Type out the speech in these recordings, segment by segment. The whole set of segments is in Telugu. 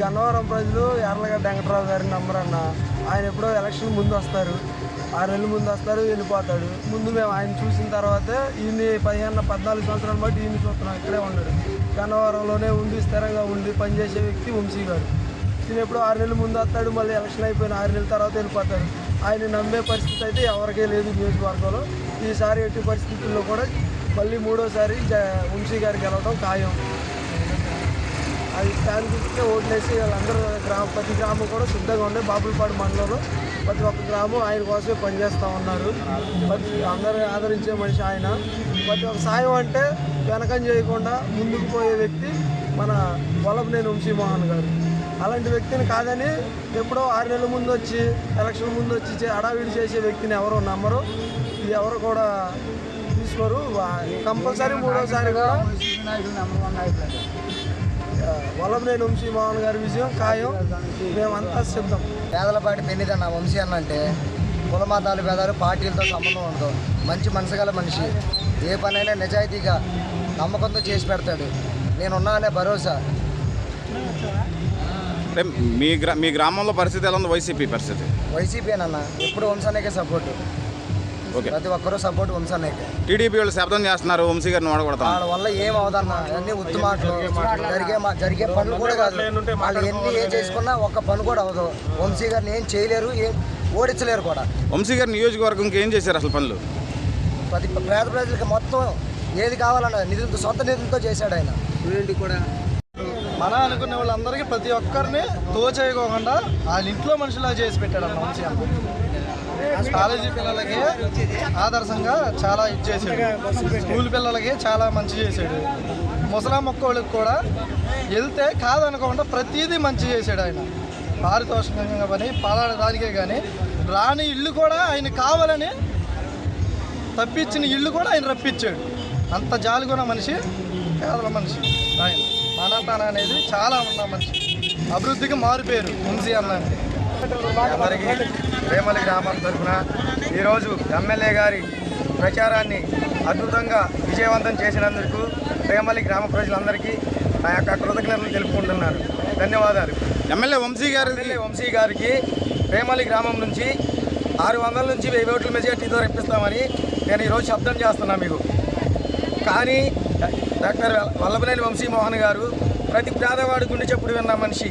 గన్నవరం ప్రజలు యార్లగడ్డ వెంకటరావు గారిని నమ్మరన్న. ఆయన ఎప్పుడో ఎలక్షన్ ముందు వస్తారు, 6 నెలల ముందు వస్తారు, వెళ్ళిపోతాడు. ముందు మేము ఆయన చూసిన తర్వాతే ఈయన 14 సంవత్సరాలు బట్టి ఈయన చూస్తున్నాం. ఇక్కడే ఉన్నాడు, గన్నవరంలోనే ఉండి స్థిరంగా ఉండి పనిచేసే వ్యక్తి వంశీ గారు. ఈయన ఎప్పుడో 6 నెలల ముందు వస్తాడు, మళ్ళీ ఎలక్షన్ అయిపోయిన 6 నెలల తర్వాత వెళ్ళిపోతాడు. ఆయన నమ్మే పరిస్థితి అయితే ఎవరికే లేదు నియోజకవర్గంలో. ఈసారి ఎట్టి పరిస్థితుల్లో కూడా మళ్ళీ 3వసారి వంశీ గారికి గెలవడం ఖాయం. అది దాని గురించి ఓట్లేసి వాళ్ళందరూ ప్రతి గ్రామం కూడా సిద్ధంగా ఉండే. బాపులపాడు మండలంలో ప్రతి ఒక్క గ్రామం ఆయన కోసమే పనిచేస్తూ ఉన్నారు. అందరూ ఆదరించే మనిషి ఆయన. ప్రతి ఒక్క సాయం అంటే వెనకం చేయకుండా ముందుకు పోయే వ్యక్తి మన వల్లభనేని వంశీమోహన్ గారు. అలాంటి వ్యక్తిని కాదని ఎప్పుడో 6 నెలల ముందు వచ్చి ఎలక్షన్ ముందు వచ్చి హడావిడి చేసే వ్యక్తిని ఎవరో నమ్మరు, ఎవరు కూడా తీసుకోరు. కంపల్సరీ 3వసారి కూడా వల్లభనేని వంశీమోహన్ గారి విజయం ఖాయం. మేమంతా సిద్ధం. పేదలపాటి పెన్నిదన్న వంశీ అన్న అంటే కుల మతాలు భేదాలు పార్టీలతో సంబంధం ఉండదు. మంచి మనసు గల మనిషి. ఏ పనైనా నిజాయితీగా నమ్మకంతో చేసి పెడతాడు. నేనున్నా అనే భరోసా. మీ గ్రామంలో పరిస్థితి ఎలా ఉంది? వైసీపీ అన్న ఎప్పుడు వంశానికే సపోర్టు. ప్రతి ఒక్కరూ సపోర్ట్ వంశానికే. టీడీపీ వాళ్ళు శబ్దం చేస్తున్నారు వంశీ గారిని ఓడగొడతారు. వాళ్ళ వల్ల ఏం అవదన్న, అన్ని ఉత్తు మాటలు. జరిగే పనులు కూడా కాదు. వాళ్ళు ఏం చేసుకున్నా ఒక్క పని కూడా అవదు. వంశీ గారిని ఏం చేయలేరు, ఏం ఓడించలేరు కూడా. వంశీ గారి నియోజకవర్గంకి ఏం చేశారు అసలు పనులు? ప్రతి పేద ప్రజలకి మొత్తం ఏది కావాలన్న నిధులతో, సొంత నిధులతో చేశాడు ఆయన. కూడా మన అనుకునే వాళ్ళందరికీ ప్రతి ఒక్కరిని తోచేయకోకుండా వాళ్ళ ఇంట్లో మనుషులా చేసి పెట్టాడు అన్న వంశీ అన్న. కాలేజీ పిల్లలకి ఆదర్శంగా చాలా ఇచ్చేసాడు. స్కూల్ పిల్లలకి చాలా మంచి చేశాడు. ముసలా మొక్కళ్ళకి కూడా వెళ్తే కాదనుకోకుండా ప్రతిదీ మంచి చేశాడు ఆయన. పారితోషికంగా పని పలాదానికే కానీ రాని ఇల్లు కూడా ఆయన కావాలని తప్పించిన ఇల్లు కూడా ఆయన రప్పించాడు. అంత జాలిగున్న మనిషి, పేదల మనిషి ఆయన. మనతన అనేది చాలా ఉన్న మనిషి. అభివృద్ధికి మారిపోయారు వంశీ అన్న. అందరికీ వేమలి గ్రామం తరఫున ఈరోజు ఎమ్మెల్యే గారి ప్రచారాన్ని అద్భుతంగా విజయవంతం చేసినందుకు వేమలి గ్రామ ప్రజలందరికీ నా యొక్క కృతజ్ఞతలు తెలుపుకుంటున్నారు. ధన్యవాదాలు. ఎమ్మెల్యే వంశీ గారికి వేమలి గ్రామం నుంచి 600 నుంచి 1000 ఓట్ల మెజార్టీతో రప్పిస్తామని నేను ఈరోజు శబ్దం చేస్తున్నాను మీకు. కానీ డాక్టర్ వల్లభనేని వంశీమోహన్ గారు ప్రతి పేదవాడి గుండె చెప్పుడు విన్న మనిషి.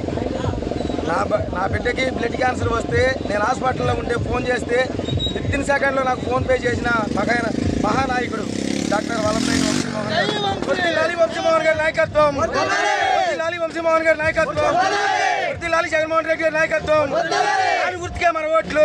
నా బిడ్డకి బ్లడ్ క్యాన్సర్ వస్తే నేను హాస్పిటల్లో ఉంటే ఫోన్ చేస్తే 15 సెకండ్లో నాకు ఫోన్పే చేసిన మహానాయకుడు డాక్టర్ వల్లభనేని వంశీమోహన్ గారు. వంశీమోహన్ గారి నాయకత్వం, వంశీమోహన్ గారి నాయకత్వం, లాలి జగన్మోహన్ రెడ్డి గారి నాయకత్వం. కాని గుర్తుకే మన ఓట్లు.